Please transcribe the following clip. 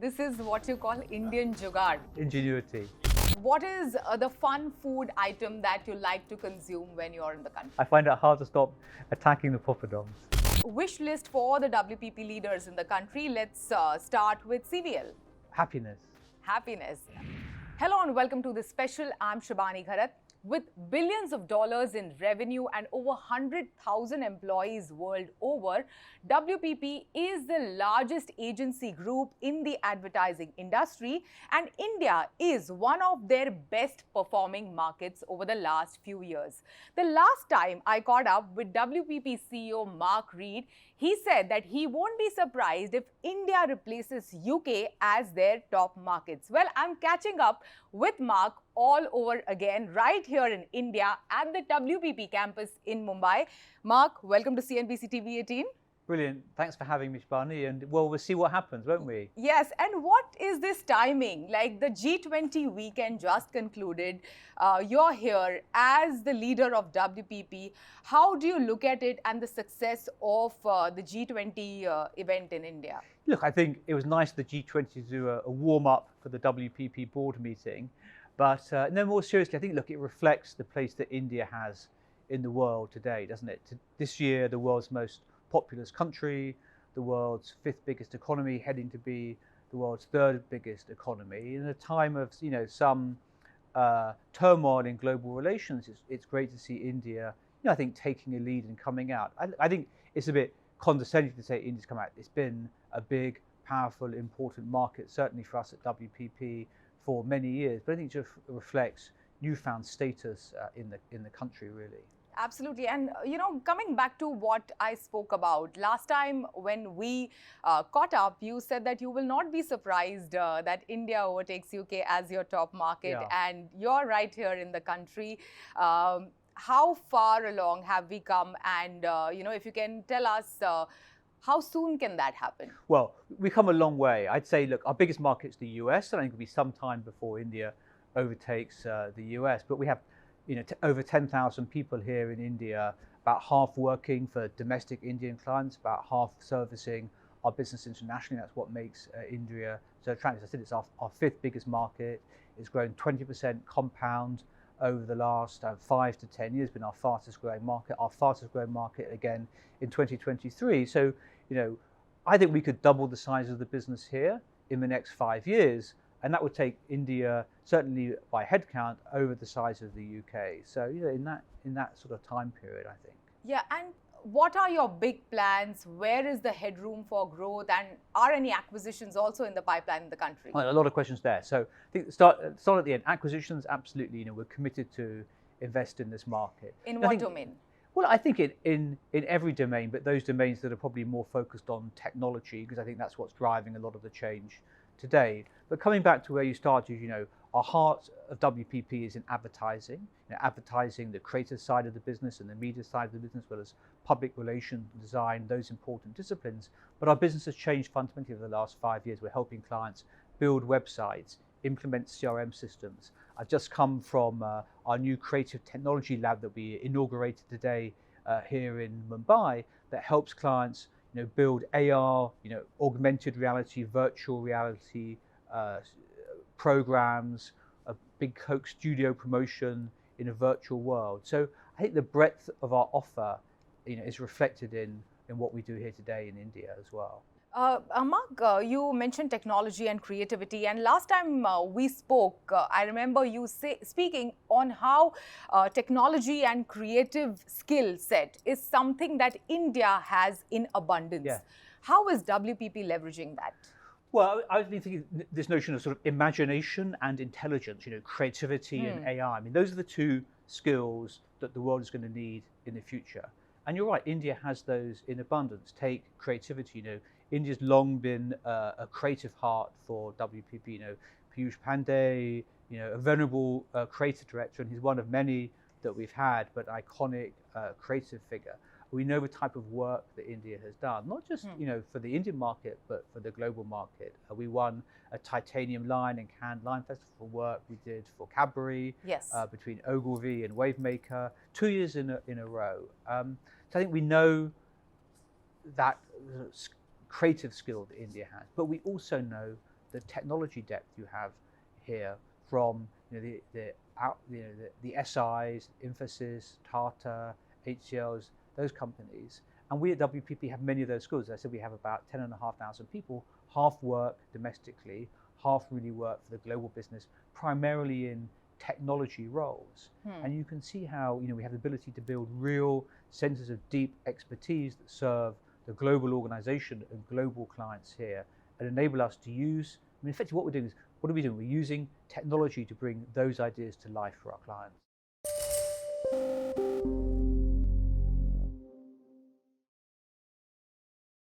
This is what you call Indian jugaad. Ingenuity. What is the fun food item that you like to consume when you're in the country? I find it hard to stop attacking the poppadoms. Wish list for the WPP leaders in the country. Let's start with CVL. Happiness. Happiness. Hello and welcome to this special. I'm Shibani Gharat. With billions of dollars in revenue and over 100,000 employees world over, WPP is the largest agency group in the advertising industry, and India is one of their best performing markets over the last few years. The last time I caught up with WPP CEO Mark Reed, he said that he won't be surprised if India replaces UK as their top markets. Well, I'm catching up with Mark all over again right here in India at the WPP campus in Mumbai. Mark, welcome to CNBC TV 18. Brilliant. Thanks for having me, Shibani. And well, we'll see what happens, won't we? Yes, and what is this timing? Like the G20 weekend just concluded. You're here as the leader of WPP. How do you look at it and the success of the G20 event in India? Look, I think it was nice the G20 to do a warm-up for the WPP board meeting. But no, more seriously, I think, look, it reflects the place that India has in the world today, doesn't it? This year, the world's most populous country, the world's fifth biggest economy, heading to be the world's third biggest economy. In a time of, some turmoil in global relations, it's great to see India, I think, taking a lead and coming out. I think it's a bit condescending to say India's come out. It's been a big, powerful, important market, certainly for us at WPP, for many years, but I think it just reflects newfound status in the country, really. Absolutely. And, coming back to what I spoke about, last time when we caught up, you said that you will not be surprised that India overtakes UK as your top market. Yeah. And you're right here in the country. How far along have we come? And, if you can tell us, how soon can that happen? Well, we've come a long way. I'd say, look, our biggest market's the US, and I think it'll be some time before India overtakes the US. But we have, over 10,000 people here in India, about half working for domestic Indian clients, about half servicing our business internationally. That's what makes India so attractive. As I said, it's our fifth biggest market. It's grown 20% compound over the last 5 to 10 years, been our fastest growing market, again in 2023. So, I think we could double the size of the business here in the next 5 years, and that would take India, certainly by headcount, over the size of the UK. So, in that sort of time period, I think. Yeah, and what are your big plans? Where is the headroom for growth? And are any acquisitions also in the pipeline in the country? Well, a lot of questions there. So I think start at the end. Acquisitions, absolutely. We're committed to invest in this market. In what domain? Well, I think in every domain, but those domains that are probably more focused on technology, because I think that's what's driving a lot of the change today. But coming back to where you started, our heart of WPP is in advertising. Advertising, the creative side of the business and the media side of the business, as well as public relations, design, those important disciplines. But our business has changed fundamentally over the last 5 years. We're helping clients build websites, implement CRM systems. I've just come from our new creative technology lab that we inaugurated today here in Mumbai that helps clients build AR, augmented reality, virtual reality programs, a big Coke studio promotion in a virtual world. So I think the breadth of our offer, is reflected in what we do here today in India as well. Mark, you mentioned technology and creativity, and last time we spoke, I remember you speaking on how technology and creative skill set is something that India has in abundance. Yeah. How is WPP leveraging that? Well, I've been thinking this notion of sort of imagination and intelligence, creativity and AI. I mean, those are the two skills that the world is going to need in the future. And you're right, India has those in abundance. Take creativity, India's long been a creative heart for WPP. Piyush Pandey, a venerable creative director, and he's one of many that we've had, but iconic creative figure. We know the type of work that India has done, not just for the Indian market, but for the global market. We won a titanium line and Cannes Line Festival work we did for Cadbury, yes, between Ogilvy and Wavemaker, 2 years in a row. So I think we know that creative skill that India has, but we also know the technology depth you have here from the SIs, Infosys, Tata, HCLs, those companies. And we at WPP have many of those schools. As I said, we have about 10,500 people, half work domestically, half really work for the global business, primarily in technology roles. And you can see how we have the ability to build real centers of deep expertise that serve the global organization and global clients here and enable us to use, effectively what we're doing is, what are we doing? We're using technology to bring those ideas to life for our clients.